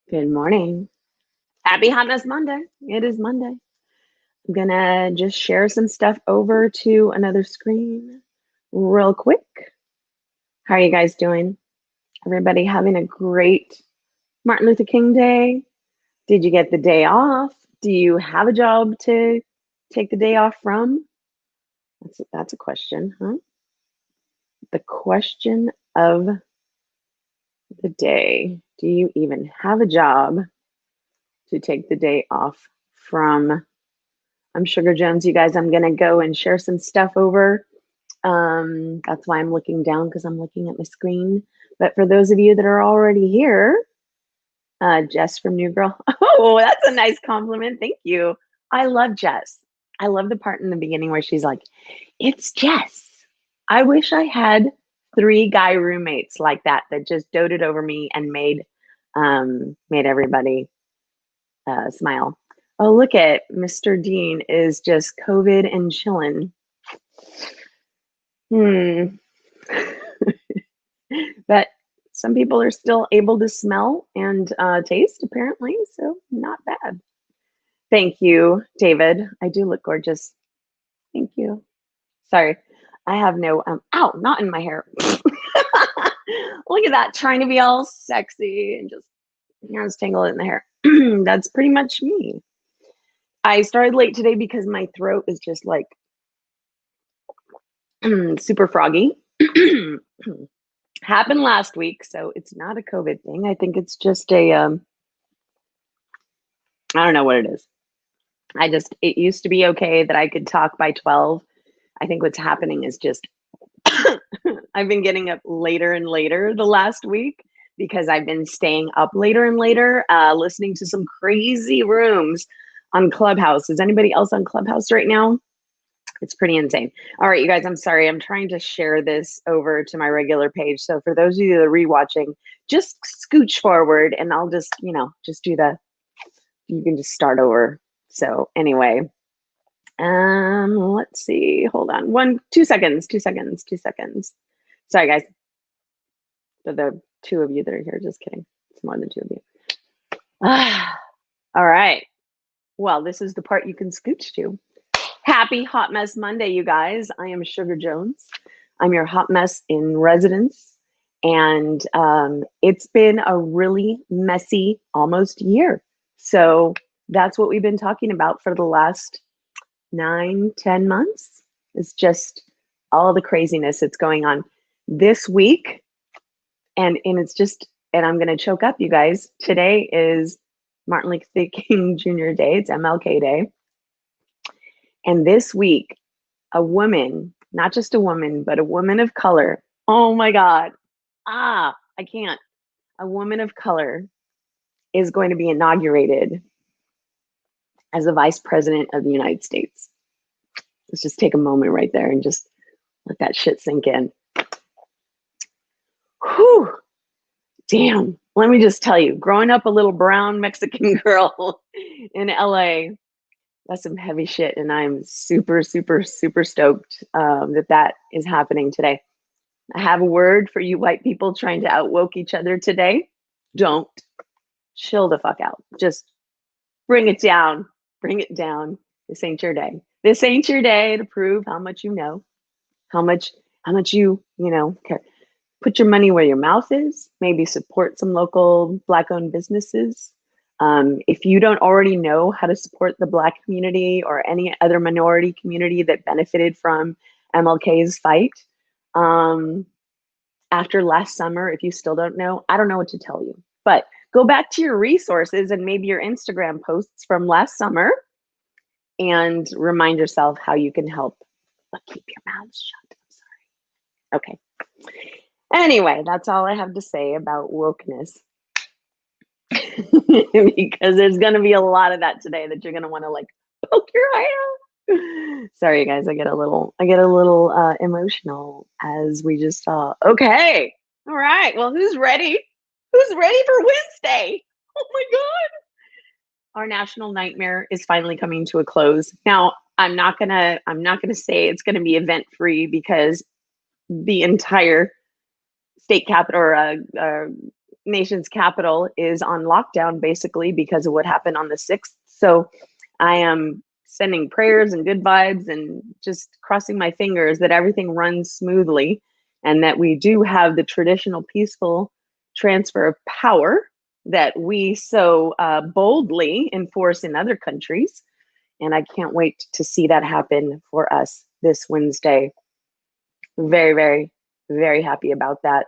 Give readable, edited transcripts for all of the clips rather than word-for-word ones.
Good morning. Happy Hot Mess Monday. It is Monday. I'm gonna just share some stuff over to another screen real quick. How are you guys doing? Everybody having a great Martin Luther King Day? Did you get the day off? Do you have a job to take the day off from? That's a question, huh? The question of the day. Do you even have a job to take the day off from? I'm Sugar Jones, you guys. I'm going to go and share some stuff over. That's why I'm looking down because I'm looking at my screen. But for those of you that are already here, Jess from New Girl. Oh, that's a nice compliment. Thank you. I love Jess. I love the part in the beginning where she's like, it's Jess. I wish I had 3 guy roommates like that just doted over me and made everybody smile. Oh, look at Mr. Dean is just COVID and chilling. But some people are still able to smell and taste, apparently, so not bad. Thank you, David. I do look gorgeous. Thank you. Sorry, I have no, ow, not in my hair. Look at that, trying to be all sexy and just tangle it in the hair. That's pretty much me. I started late today because my throat is just like super froggy. Happened last week, so it's not a COVID thing. I think it's just a I don't know what it is. It used to be okay that I could talk by 12. I think what's happening is just I've been getting up later and later the last week because I've been staying up later and later, listening to some crazy rooms on Clubhouse. Is anybody else on Clubhouse right now? It's pretty insane. All right, you guys, I'm sorry. I'm trying to share this over to my regular page. So for those of you that are rewatching, just scooch forward and I'll just, just do you can just start over. So anyway, let's see. Hold on. 2 seconds, 2 seconds, 2 seconds. Sorry, guys. For the 2 of you that are here, just kidding. It's more than 2 of you. All right. Well, this is the part you can scooch to. Happy Hot Mess Monday, you guys. I am Sugar Jones. I'm your hot mess in residence. And it's been a really messy almost year. So that's what we've been talking about for the last 9-10 months. It's just all the craziness that's going on this week. And I'm going to choke up, you guys. Today is Martin Luther King Jr. Day. It's MLK Day. And this week, a woman, not just a woman, but a woman of color. Oh my God. I can't. A woman of color is going to be inaugurated as the Vice President of the United States. Let's just take a moment right there and just let that shit sink in. Whew. Damn. Let me just tell you, growing up a little brown Mexican girl in LA, that's some heavy shit, and I'm super, super, super stoked that is happening today. I have a word for you white people trying to outwoke each other today. Don't. Chill the fuck out. Just bring it down. Bring it down. This ain't your day. This ain't your day to prove how much you know, how much you care. Put your money where your mouth is. Maybe support some local Black-owned businesses. If you don't already know how to support the Black community or any other minority community that benefited from MLK's fight, after last summer, if you still don't know, I don't know what to tell you. But go back to your resources and maybe your Instagram posts from last summer and remind yourself how you can help. But keep your mouths shut. I'm sorry. Okay. Anyway, that's all I have to say about wokeness. Because there's going to be a lot of that today that you're going to want to like poke your eye out. Sorry, guys. I get a little emotional as we just saw. Okay. All right. Well, who's ready? Who's ready for Wednesday? Oh my God. Our national nightmare is finally coming to a close. Now, I'm not gonna say it's gonna be event free because the entire state capital or nation's capital is on lockdown basically because of what happened on the 6th. So I am sending prayers and good vibes and just crossing my fingers that everything runs smoothly and that we do have the traditional peaceful transfer of power that we so boldly enforce in other countries. And I can't wait to see that happen for us this Wednesday. Very, very, very happy about that.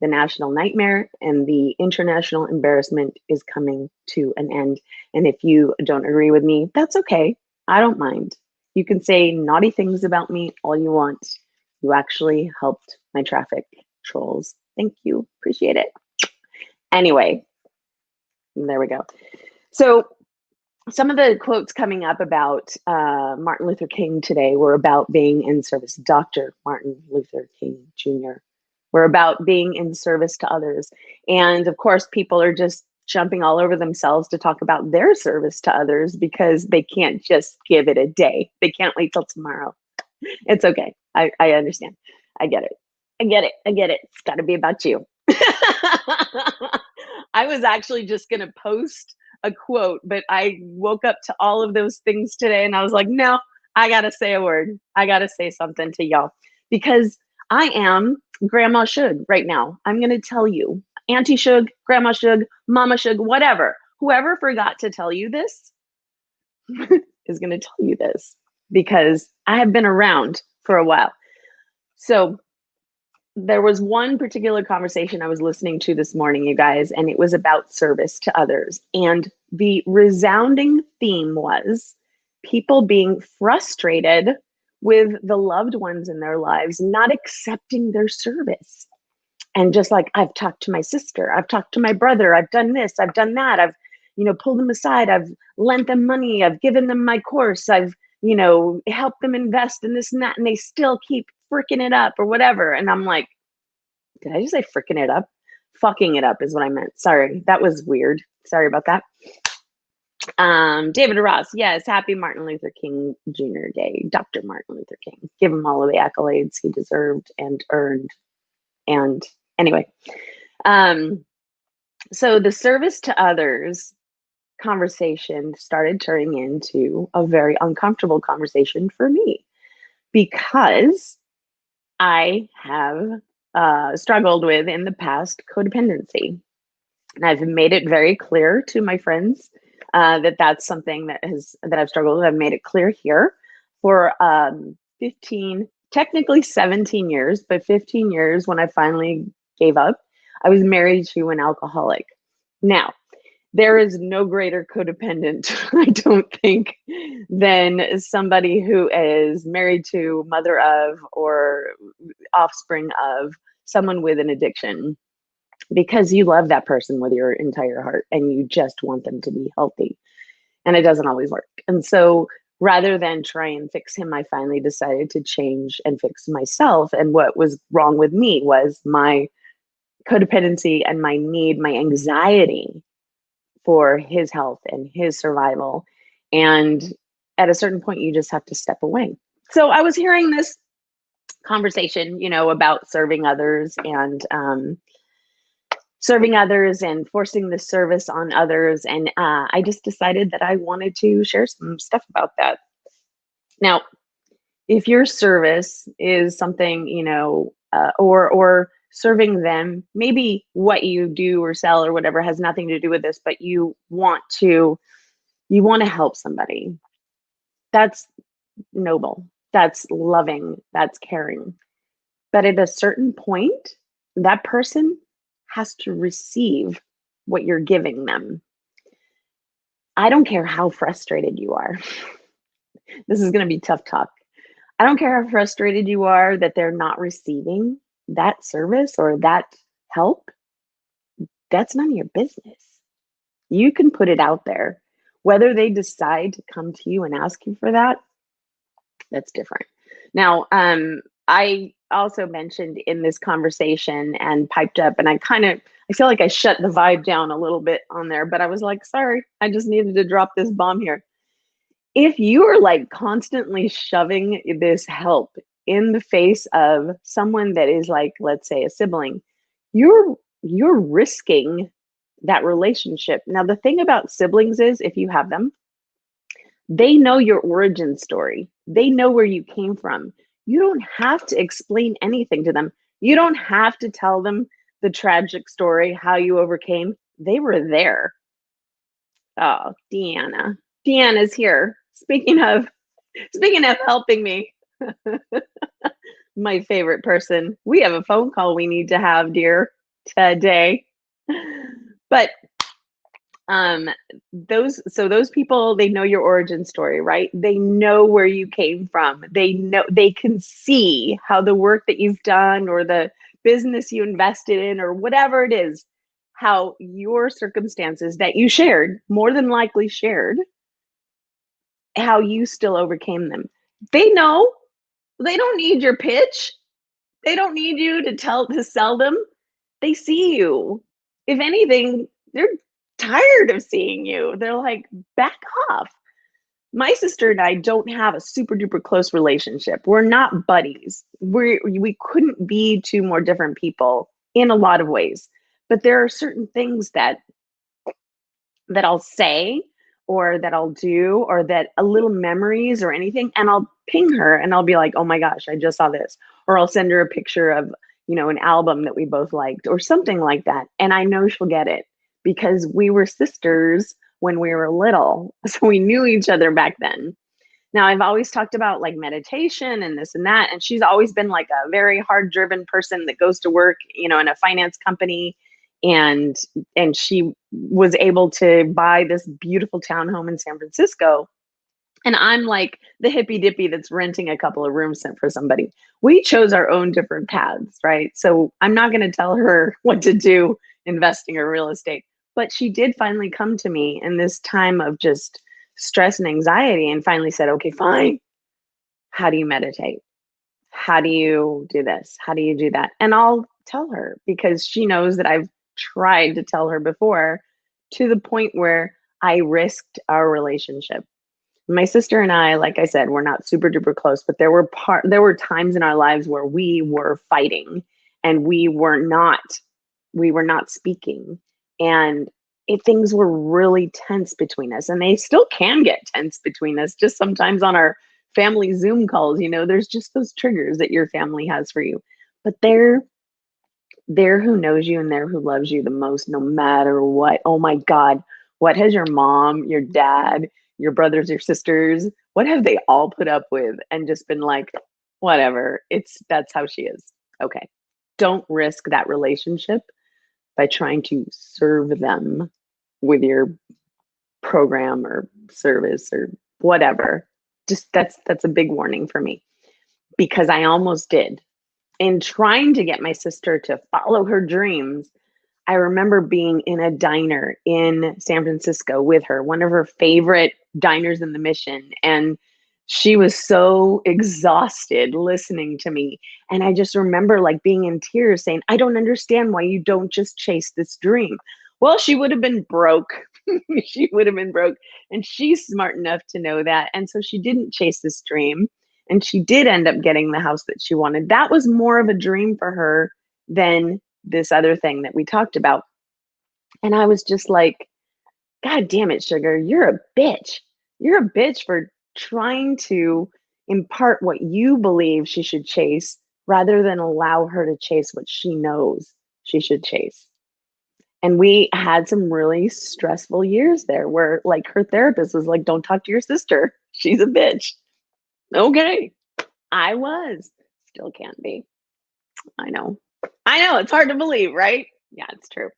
The national nightmare and the international embarrassment is coming to an end. And if you don't agree with me, that's okay. I don't mind. You can say naughty things about me all you want. You actually helped my traffic trolls. Thank you. Appreciate it. Anyway, there we go. So some of the quotes coming up about Martin Luther King today were about being in service. Dr. Martin Luther King Jr. We're about being in service to others. And of course, people are just jumping all over themselves to talk about their service to others because they can't just give it a day. They can't wait till tomorrow. It's okay. I understand. I get it. I get it. I get it. It's got to be about you. I was actually just going to post a quote, but I woke up to all of those things today and I was like, no, I got to say a word. I got to say something to y'all because I am Grandma Shug right now. I'm going to tell you, Auntie Shug, Grandma Shug, Mama Shug, whatever, whoever forgot to tell you this is going to tell you this because I have been around for a while. So there was one particular conversation I was listening to this morning, you guys, and it was about service to others. And the resounding theme was people being frustrated with the loved ones in their lives not accepting their service. And just like, I've talked to my sister, I've talked to my brother, I've done this, I've done that, I've, pulled them aside, I've lent them money, I've given them my course, I've, helped them invest in this and that, and they still keep freaking it up or whatever. And I'm like, did I just say freaking it up? Fucking it up is what I meant. Sorry, that was weird. Sorry about that. David Ross, yes, happy Martin Luther King Jr. Day. Dr. Martin Luther King. Give him all of the accolades he deserved and earned. And anyway, so the service to others conversation started turning into a very uncomfortable conversation for me because I have struggled with in the past codependency. And I've made it very clear to my friends that that's something that I've struggled with. I've made it clear here for 15, technically 17 years, but 15 years when I finally gave up. I was married to an alcoholic. Now, there is no greater codependent, I don't think, than somebody who is married to, mother of, or offspring of someone with an addiction, because you love that person with your entire heart and you just want them to be healthy. And it doesn't always work. And so rather than try and fix him, I finally decided to change and fix myself. And what was wrong with me was my codependency and my need, my anxiety for his health and his survival. And at a certain point, you just have to step away. So I was hearing this conversation, about serving others and forcing the service on others. And I just decided that I wanted to share some stuff about that. Now, if your service is something, or serving them, maybe what you do or sell or whatever has nothing to do with this, but you want to help somebody. That's noble. That's loving. That's caring. But at a certain point, that person has to receive what you're giving them. I don't care how frustrated you are. This is going to be tough talk. I don't care how frustrated you are that they're not receiving that service or that help. That's none of your business. You can put it out there. Whether they decide to come to you and ask you for that, that's different. Now, I also mentioned in this conversation and piped up, and I feel like I shut the vibe down a little bit on there, but I was like, sorry, I just needed to drop this bomb here. If you are like constantly shoving this help in the face of someone that is like, let's say, a sibling, you're you're risking that relationship. Now, the thing about siblings is, if you have them, they know your origin story. They know where you came from. You don't have to explain anything to them. You don't have to tell them the tragic story, how you overcame. They were there. Oh, Deanna. Deanna's here. Speaking of helping me, my favorite person. We have a phone call we need to have, dear, today. But um those people, they know your origin story, right? They know where you came from. They can see how the work that you've done, or the business you invested in, or whatever it is, how your circumstances that you shared, more than likely shared, how you still overcame them. They know. They don't need your pitch. They don't need you to sell them. They see you. If anything, they're tired of seeing you. They're like, back off. My sister and I don't have a super duper close relationship. We're not buddies. We couldn't be two more different people in a lot of ways. But there are certain things that I'll say, or that I'll do, or that a little memories or anything, and I'll ping her and I'll be like, "Oh my gosh, I just saw this." Or I'll send her a picture of, an album that we both liked or something like that, and I know she'll get it because we were sisters when we were little. So we knew each other back then. Now, I've always talked about like meditation and this and that, and she's always been like a very hard driven person that goes to work, in a finance company, and she was able to buy this beautiful townhome in San Francisco. And I'm like the hippy dippy that's renting a couple of rooms for somebody. We chose our own different paths, right? So I'm not going to tell her what to do investing or real estate. But she did finally come to me in this time of just stress and anxiety, and finally said, "Okay, fine. How do you meditate? How do you do this? How do you do that?" And I'll tell her, because she knows that I've tried to tell her before, to the point where I risked our relationship. My sister and I, like I said, we're not super duper close, but there were times in our lives where we were fighting, and we were not speaking, and things were really tense between us, and they still can get tense between us, just sometimes on our family Zoom calls. There's just those triggers that your family has for you, but they're who knows you, and they're who loves you the most, no matter what. Oh my God, what has your mom, your dad, your brothers, your sisters, what have they all put up with and just been like, whatever, that's how she is. Okay. Don't risk that relationship by trying to serve them with your program or service or whatever. Just that's a big warning for me, because I almost did. In trying to get my sister to follow her dreams, I remember being in a diner in San Francisco with her, one of her favorite diners in the Mission. And she was so exhausted listening to me. And I just remember like being in tears saying, "I don't understand why you don't just chase this dream." Well, she would have been broke. She would have been broke. And she's smart enough to know that. And so she didn't chase this dream. And she did end up getting the house that she wanted. That was more of a dream for her than this other thing that we talked about. And I was just like, "God damn it, sugar, you're a bitch. You're a bitch for trying to impart what you believe she should chase, rather than allow her to chase what she knows she should chase." And we had some really stressful years there where like her therapist was like, "Don't talk to your sister. She's a bitch." Okay. I was. Still can't be. I know. I know. It's hard to believe, right? Yeah, it's true.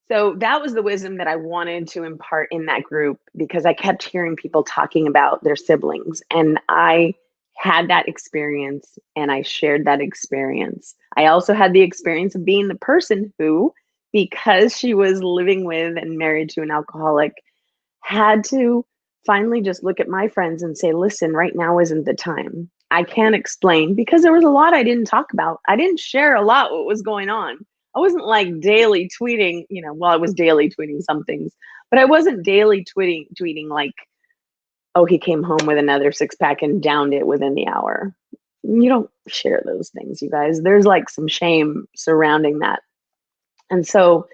So that was the wisdom that I wanted to impart in that group, because I kept hearing people talking about their siblings, and I had that experience and I shared that experience. I also had the experience of being the person who, because she was living with and married to an alcoholic, had to finally just look at my friends and say, "Listen, right now isn't the time. I can't explain," because there was a lot I didn't talk about. I didn't share a lot what was going on. I wasn't like daily tweeting, well, I was daily tweeting some things, but I wasn't daily tweeting like, "Oh, he came home with another six pack and downed it within the hour." You don't share those things, you guys. There's like some shame surrounding that. And so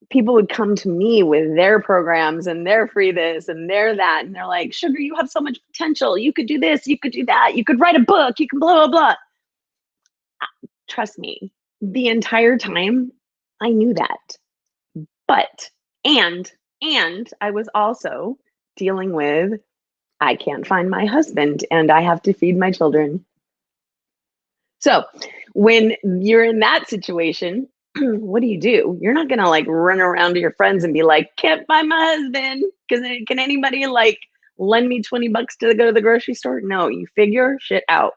people would come to me with their programs and their free this and their that. And they're like, Sugar, you have so much potential. You could do this, you could do that, you could write a book, you can blah, blah, blah. Trust me, the entire time I knew that. But, and I was also dealing with, I can't find my husband and I have to feed my children. So when you're in that situation, what do? You're not gonna like run around to your friends and be like, can't find my husband. Because can anybody like lend me $20 to go to the grocery store? No, you figure shit out.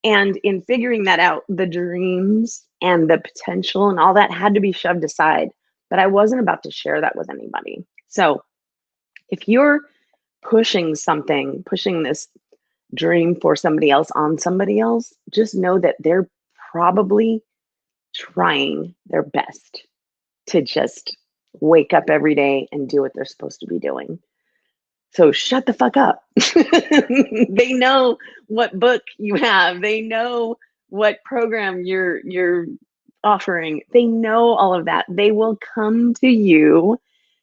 And in figuring that out, the dreams and the potential and all that had to be shoved aside. But I wasn't about to share that with anybody. So if you're pushing something, pushing this dream for somebody else on somebody else, just know that they're probably trying their best to just wake up every day and do what they're supposed to be doing. So shut the fuck up. They know what book you have. They know what program you're offering. They know all of that. They will come to you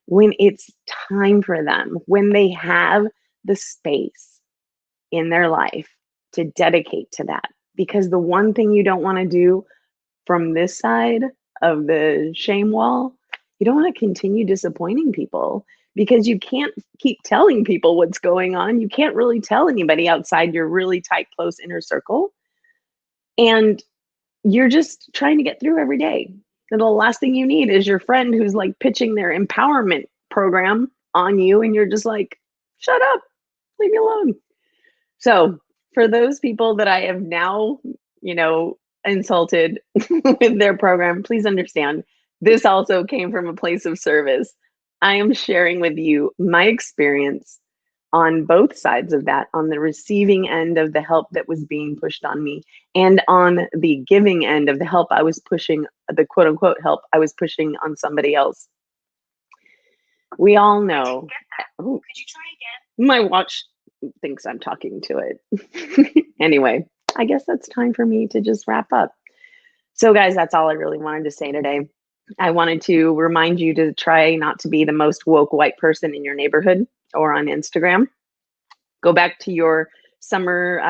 when it's time for them, when they have the space in their life to dedicate to that. Because the one thing you don't want to do from this side of the shame wall, you don't want to continue disappointing people because you can't keep telling people what's going on. You can't really tell anybody outside your really tight, close inner circle. And you're just trying to get through every day. And the last thing you need is your friend who's like pitching their empowerment program on you. And you're just like, shut up, leave me alone. So for those people that I have now, insulted with their program, please understand this also came from a place of service. I am sharing with you my experience on both sides of that, on the receiving end of the help that was being pushed on me, and on the giving end of the help I was pushing, the quote unquote help I was pushing on somebody else. We all know. Oh, could you try again? My watch thinks I'm talking to it. Anyway, I guess that's time for me to just wrap up. So, guys, that's all I really wanted to say today. I wanted to remind you to try not to be the most woke white person in your neighborhood or on Instagram. Go back to your summer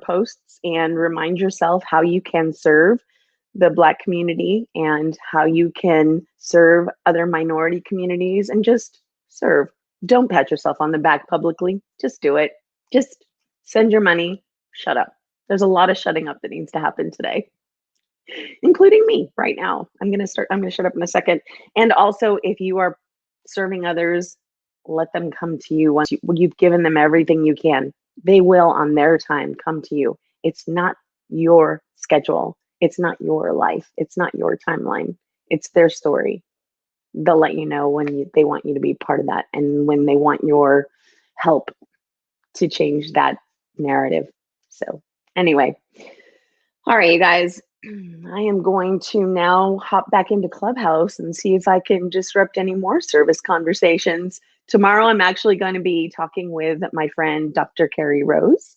posts and remind yourself how you can serve the Black community and how you can serve other minority communities and just serve. Don't pat yourself on the back publicly. Just do it. Just send your money. Shut up. There's a lot of shutting up that needs to happen today, including me right now. I'm going to shut up in a second. And also, if you are serving others, let them come to you once you've given them everything you can. They will, on their time, come to you. It's not your schedule. It's not your life. It's not your timeline. It's their story. They'll let you know when they want you to be part of that and when they want your help to change that narrative. So anyway, all right, you guys, I am going to now hop back into Clubhouse and see if I can disrupt any more service conversations. Tomorrow, I'm actually going to be talking with my friend, Dr. Carrie Rose,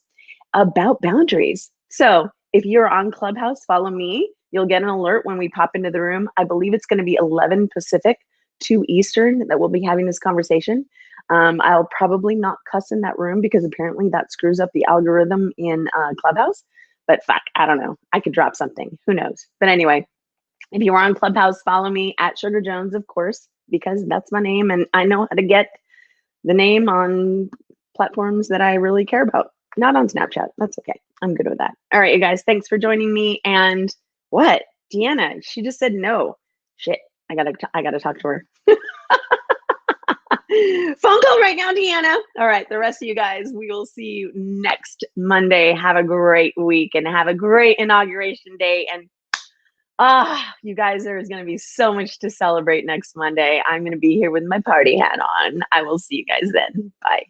about boundaries. So if you're on Clubhouse, follow me. You'll get an alert when we pop into the room. I believe it's going to be 11 Pacific, 2 Eastern that we'll be having this conversation. I'll probably not cuss in that room because apparently that screws up the algorithm in Clubhouse. But fuck, I don't know. I could drop something. Who knows? But anyway, if you are on Clubhouse, follow me at Sugar Jones, of course, because that's my name and I know how to get the name on platforms that I really care about. Not on Snapchat. That's okay. I'm good with that. All right, you guys, thanks for joining me. And what? Deanna, she just said no. Shit, I gotta talk to her. Phone call right now, Deanna. All right, the rest of you guys, we will see you next Monday. Have a great week and have a great inauguration day. And you guys, there is going to be so much to celebrate next Monday. I'm going to be here with my party hat on. I will see you guys then. Bye.